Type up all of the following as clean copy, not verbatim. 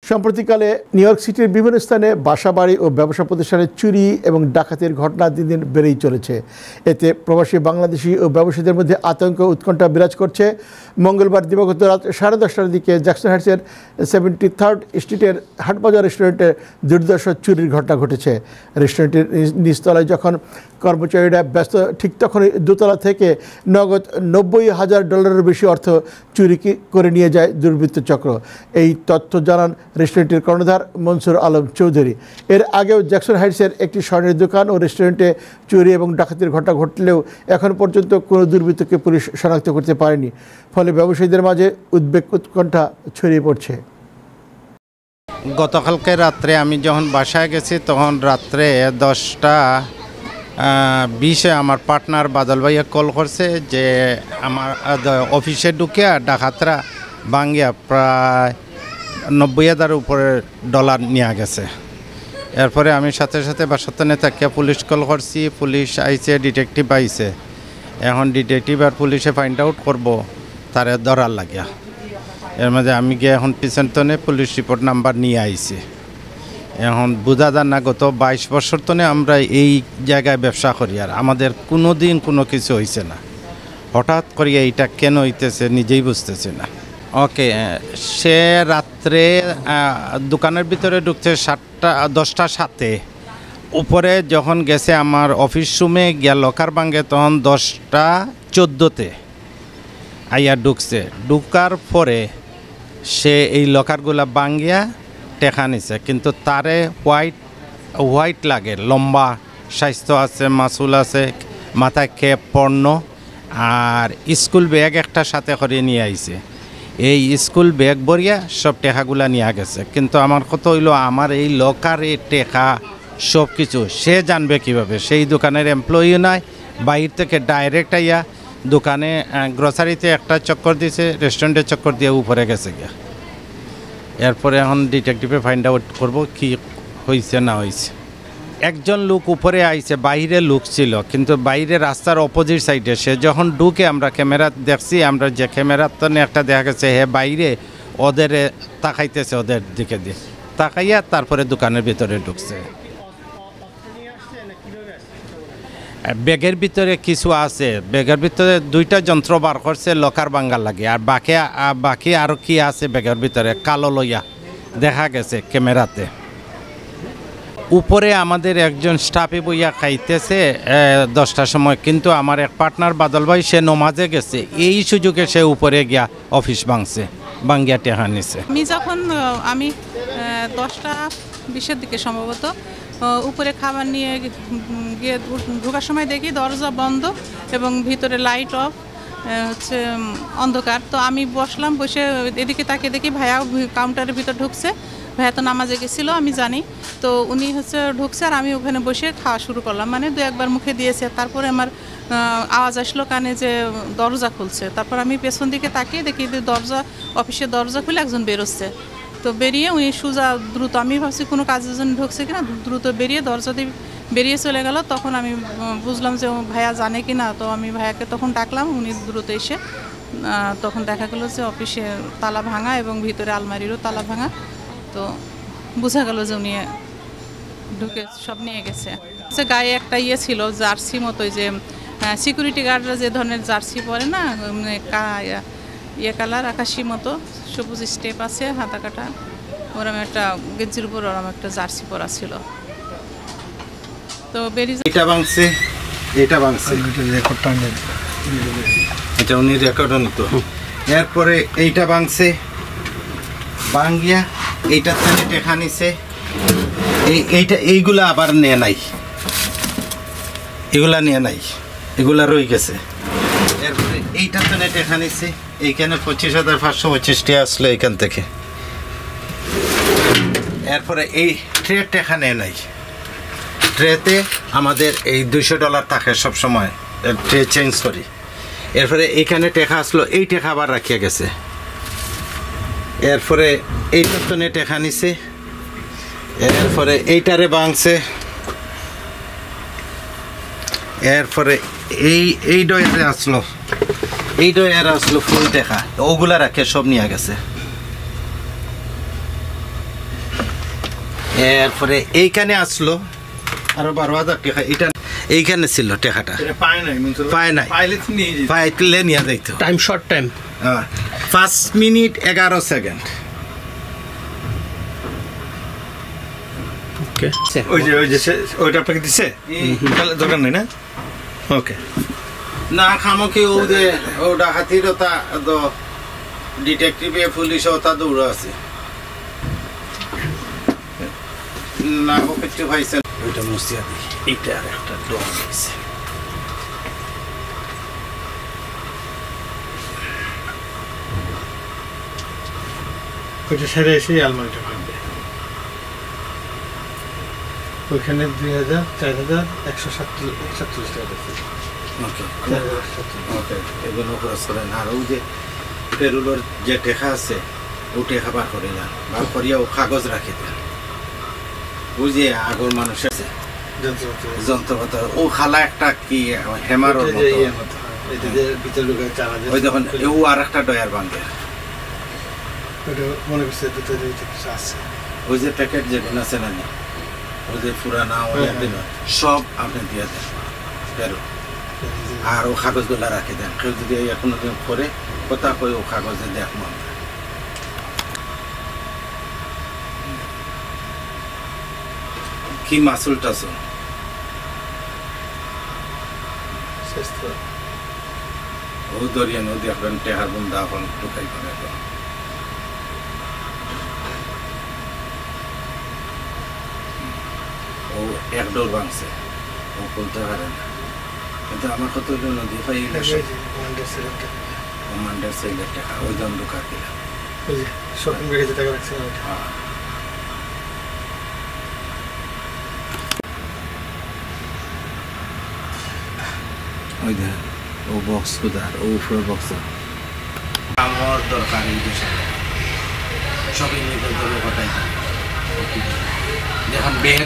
সম্প্রতিকালে new York সিটির বিভিন্ন স্থানে বাসাবাড়ি ও ব্যবসা প্রতিষ্ঠানে চুরি এবং ডাকাতির ঘটনা দিন দিন বেড়েই চলেছে। এতে প্রবাসী বাংলাদেশি ও ব্যবসায়ীদের মধ্যে আতঙ্ক উৎকণ্ঠা বিরাজ করছে। মঙ্গলবার দিবাগত রাত 10:30টার দিকে জ্যাকসন হাইটসের 73rd স্ট্রিটের হাটবাজার রেস্টুরেন্টে দুর্দর্শ চুরির ঘটনা ঘটেছে। রেস্টুরেন্টের নিচতলায় যখন কর্মচারীরা ব্যস্ত, ঠিক তখনই দোতলা থেকে নগদ $90,000 বেশি অর্থ চুরি করে নিয়ে যায় দুর্বৃত্ত চক্র। এই তথ্য জানান রেস্টুরেন্টের কর্ণধার মনসুর আলম চৌধুরী। এর আগেও জ্যাকসন হাইটসের একটি স্বর্ণের দোকান ও রেস্টুরেন্টে চুরি এবং ডাকাতির ঘটনা ঘটলেও এখন পর্যন্ত কোনো দুর্বৃত্তকে পুলিশ শনাক্ত করতে পারেনি। ফলে ব্যবসায়ীদের মাঝে উদ্বেগ উৎকণ্ঠা ছড়িয়ে পড়ছে। গতকালকে রাত্রে আমি যখন বাসায় গেছি তখন রাত্রে 10:20 আমার পার্টনার বাদল ভাইয়া কল করছে যে আমার অফিসে ঢুকে ডাকাতরা ভাঙ্গিয়া প্রায় $90,000 উপরে নিয়ে গেছে। এরপরে আমি সাথে সাথে বাসাতনে থাকিয়া পুলিশ কল করছি, পুলিশ আইছে, ডিটেকটিভ আইছে। এখন ডিটেকটিভ আর পুলিশে ফাইন্ড আউট করবো তারে ধরার লাগিয়া। এর মধ্যে আমি গিয়ে এখন পিছন তনে পুলিশ রিপোর্ট নাম্বার নিয়ে আইছি। এখন বোঝা যান না, গত 22 বছর তনে আমরা এই জায়গায় ব্যবসা করি আর আমাদের কোনো দিন কোনো কিছু হয়েছে না। হঠাৎ করে এইটা কেন হইতেছে নিজেই বুঝতেছি না। ওকে, সে রাত্রে দোকানের ভিতরে ঢুকছে 10:07। উপরে যখন গেছে আমার অফিস রুমে গিয়া লকার ভাঙে তখন 10:14 আইয়া ঢুকছে। ঢুকার পরে সে এই লকারগুলা ভাঙ্গিয়া টেকা নিছে, কিন্তু তারে হোয়াইট লাগে, লম্বা স্বাস্থ্য আছে, মাসুল আছে, মাথায় ক্যাপ পর্ণ আর স্কুল ব্যাগ একটা সাথে করে নিয়ে আইছে। এই স্কুল ব্যাগ ভরিয়া সব টেকাগুলা নিয়ে গেছে। কিন্তু আমার কথা হইল, আমার এই লকারে টেকা সব কিছু সে জানবে কিভাবে? সেই দোকানের এমপ্লয়ি নয়, বাইরে থেকে ডাইরেক্ট আইয়া দোকানে গ্রসারিতে একটা চক্কর দিয়েছে, রেস্টুরেন্টে চক্কর দিয়ে উপরে গেছে গিয়া। এরপরে এখন ডিটেকটিভে ফাইন্ড আউট করবো কি হয়েছে না হয়েছে। একজন লোক উপরে আইছে, বাইরে লোক ছিল, কিন্তু বাইরে রাস্তার অপোজিট সাইডে। সে যখন ঢুকে আমরা ক্যামেরা দেখছি, আমরা যে ক্যামেরার তো একটা দেখা গেছে হে বাইরে ওদের তাকাইতেছে, ওদের দিকে দিয়ে তাকাইয়া তারপরে দোকানের ভিতরে ঢুকছে। ব্যাগের ভিতরে কিছু আছে, ব্যাগের ভিতরে 2টা যন্ত্র বার করছে লকার ভাঙ্গার লাগে। আর বাকি আরও কি আছে ব্যাগের ভিতরে কালো লইয়া দেখা গেছে ক্যামেরাতে। উপরে আমাদের একজন স্টাফে বইয়া খাইতেছে 10টার সময়, কিন্তু আমার এক পার্টনার বাদল ভাই সে নমাজে গেছে। এই সুযোগে সে উপরে গিয়া অফিস ভাঙছে, ভাঙ্গিয়া টেহা নিছে। আমি 10:20 দিকে সম্ভবত উপরে খাবার নিয়ে গিয়ে ঢোকার সময় দেখি দরজা বন্ধ এবং ভিতরে লাইট অফ, অন্ধকার। তো আমি বসলাম, বসে এদিকে তাকিয়ে দেখি ভাইয়া কাউন্টারের ভিতর ঢুকছে। ভাইয়া তো নামাজে গেছিলো আমি জানি, তো উনি ঢুকছে আর আমি ওখানে বসে খাওয়া শুরু করলাম। মানে 2-1বার মুখে দিয়েছে। তারপরে আমার আওয়াজ আসলো কানে যে দরজা খুলছে। তারপর আমি পেছন দিকে তাকিয়ে দেখি অফিসের দরজা খুলে একজন বেরোচ্ছে। তো বেরিয়ে উনি সোজা দ্রুত, আমি ভাবছি কোনো কাজের জন্য ঢুকছে কিনা, দ্রুত বেরিয়ে দরজা দিয়ে বেরিয়ে চলে গেল। তখন আমি বুঝলাম যে ভাইয়া জানে কি না। তো আমি ভাইয়াকে তখন ডাকলাম, উনি দ্রুত এসে তখন দেখা গেলো যে অফিসে তালা ভাঙা এবং ভিতরে আলমারিরও তালা ভাঙা। তো বোঝা গেল যে উনি ঢুকে সব নিয়ে গেছে। সে গায়ে একটা ছিল জার্সি মতো, যে সিকিউরিটি গার্ডরা যে ধরনের জার্সি পরে না, কালার আকাশি মতো, সবুজ স্টেপ আছে, হাতা কাটা, ওরম একটা গেঞ্জির উপর ওরম একটা জার্সি পরা ছিল। তো এটা ভাঙছে, এটা উনি রেকর্ড নিত। এরপরে এইটা ভাঙছে, ভাঙ্গিয়া এইটা থেকে টেকা নিছে। এইগুলা আবার নিয়ে নাই, এগুলা রয়ে গেছে। এরপরে এইটা থেকে টেকা নিছে, এইখানে 25,525 আসলো এইখান থেকে। এরপরে এই ট্রে টেকা নেয় নাই, ট্রেতে আমাদের এই $200 থাকে সবসময়, ট্রে চেঞ্জ করি। এরপরে এইখানে টেকা আসলো, এই টেকা আবার রাখিয়া গেছে। এরপরে এইটার তো টেকা নিছে। এরপরে এইটারে ভাঙছে। এরপরে এই ডয়েতে আসলো, এই ডয়ের আসলো ফুল টেকা, ওগুলা রাখে সব নিয়ে গেছে। এরপরে এইখানে আসলো আরো 12,000 টাকা, এটা এইখানে ছিল টাকাটা, পায় নাই, পাইলে নিয়ে যাইতো। Time short time 5 minute 11 second. Okay ওইটা আপনাকে দিছে, দরকার নেই না? ওকে না খামকি ও যে ও ডাকাতির তা ডিটেকটিভ পুলিশ তা দৌড় আছে না ও কিছু ভাইছে ওইটা মুসিয়া দি এটা আর একটা ডোর আছে। ওইটা সেরে এসে আলমারিটা ভাঙবে। ওইখানে 2,000 4,000 147 টাকা আছে। ওকে ওকে এগুলো খরচ করেন। আর ওই যে পেরুলোর যে টেকা আছে ও টেকা বার করে না, বার করিয়া ও কাগজ রাখি দেন। ওই যে আগর মানুষ আছে যন্ত্রপাতি ও খালা একটা কি হেমার ওই যখন ও আর একটা ডয়ার বান্ধে মনে করছে দুটো কিছু আছে। ওই যে প্যাকেট যেগুলো আছে না ওই যে পুরানা সব আপনি দিয়ে দেন বেরো, আর ও কাগজগুলো রাখে দেন। কেউ যদি এখনো করে কথা কই ও কাগজে দেখ মন কি মাসুল টাসুল ও দরিয়া নদী এখন টেহার বন্ধা এখন ঢুকাই করে ও এক ডোর ভাঙছে, ও বলতে পারে না। কিন্তু আমার কত নদী পাই কমান্ডার সেলের টাকা ওই দাম ঢুকা দিলাম। শপিং ব্যাগে যে টাকা রাখছে ওই দেখ ও বক্স কোথার ও উপরে বক্স আমার দরকার এই দেশে শপিং এর দরে ঘটাই দেখুন ব্যাগ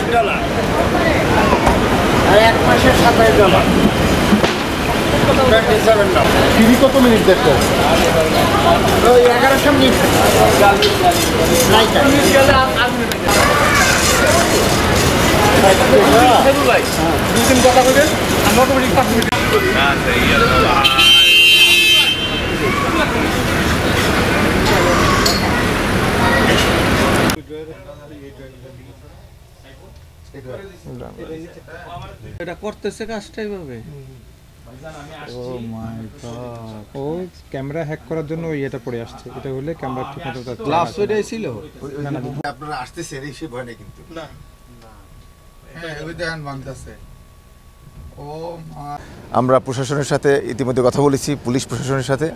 $4 আর এক মাসের $27 টিভি কত মিনিট দেখতো? ওই 1100 মিনিট কথা বলবেন আমরা তো 5 মিনিট এটা করতেছে কাজটা এইভাবে। ও মাই গড, ও ক্যামেরা হ্যাক করার জন্য ওই এটা পড়ে আসছে। এটা হলে ক্যামেরা ঠিকমতো গ্লাভস ওইটাই ছিল। আপনারা আসতেছে এই সে ভয় নেই কিন্তু না হ্যাঁ ওই দেখেন ভাঙতেছে। ও আমরা প্রশাসনের সাথে ইতিমধ্যে কথা বলেছি, পুলিশ প্রশাসনের সাথে,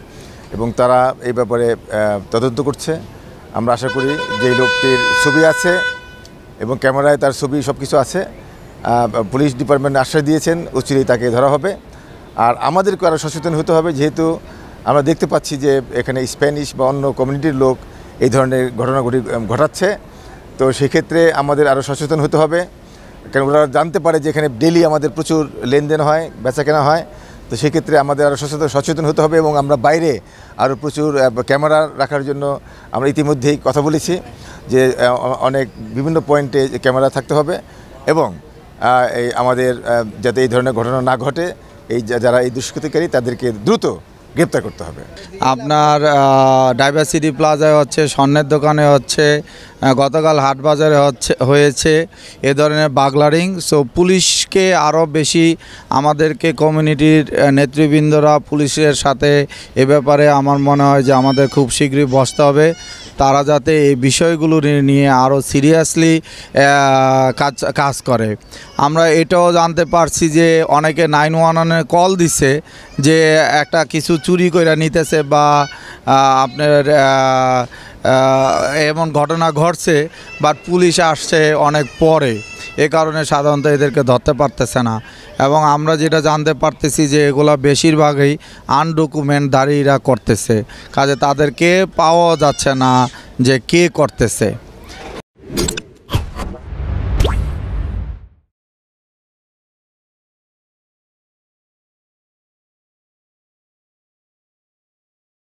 এবং তারা এই ব্যাপারে তদন্ত করছে। আমরা আশা করি যে লোকটির ছবি আছে এবং ক্যামেরায় তার ছবি সব কিছু আছে, পুলিশ ডিপার্টমেন্ট আশ্বাস দিয়েছেন অচিরেই তাকে ধরা হবে। আর আমাদেরকে আরও সচেতন হতে হবে, যেহেতু আমরা দেখতে পাচ্ছি যে এখানে স্প্যানিশ বা অন্য কমিউনিটির লোক এই ধরনের ঘটনাগুলি ঘটাচ্ছে। তো সেক্ষেত্রে আমাদের আরও সচেতন হতে হবে, কারণ ওরা জানতে পারে যে এখানে ডেলি আমাদের প্রচুর লেনদেন হয়, বেচা কেনা হয়। তো সেক্ষেত্রে আমাদের আরও সচেতন হতে হবে, এবং আমরা বাইরে আরও প্রচুর ক্যামেরা রাখার জন্য আমরা ইতিমধ্যেই কথা বলেছি যে অনেক বিভিন্ন পয়েন্টে ক্যামেরা থাকতে হবে, এবং এই আমাদের যাতে এই ধরনের ঘটনা না ঘটে, এই যারা এই দুষ্কৃতিকারী তাদেরকে দ্রুত গ্রেপ্তার করতে হবে। আপনার ডাইভার্সিটি প্লাজায় হচ্ছে, স্বর্ণের দোকানে হচ্ছে, গতকাল হাট বাজারে হয়েছে এ ধরনের বাগলারিং। সো পুলিশকে আরও বেশি আমাদেরকে কমিউনিটির নেতৃবৃন্দরা পুলিশের সাথে এ ব্যাপারে আমার মনে হয় যে আমাদের খুব শীঘ্রই বসতে হবে। তারা যাতে এই বিষয়গুলো নিয়ে আরও সিরিয়াসলি কাজ করে। আমরা এটাও জানতে পারছি যে অনেকে 911 কল দিছে যে একটা কিছু চুরি করে নিতেছে বা আপনার এমন ঘটনা ঘটছে, বাট পুলিশ আসছে অনেক পরে। এ কারণে সাধারণত এদেরকে ধরতে পারতেছে না। এবং আমরা যেটা জানতে পারতেছি যে এগুলা বেশিরভাগই আনডকুমেন্টধারীরা করতেছে, কাজে তাদেরকে পাওয়া যাচ্ছে না যে কে করতেছে।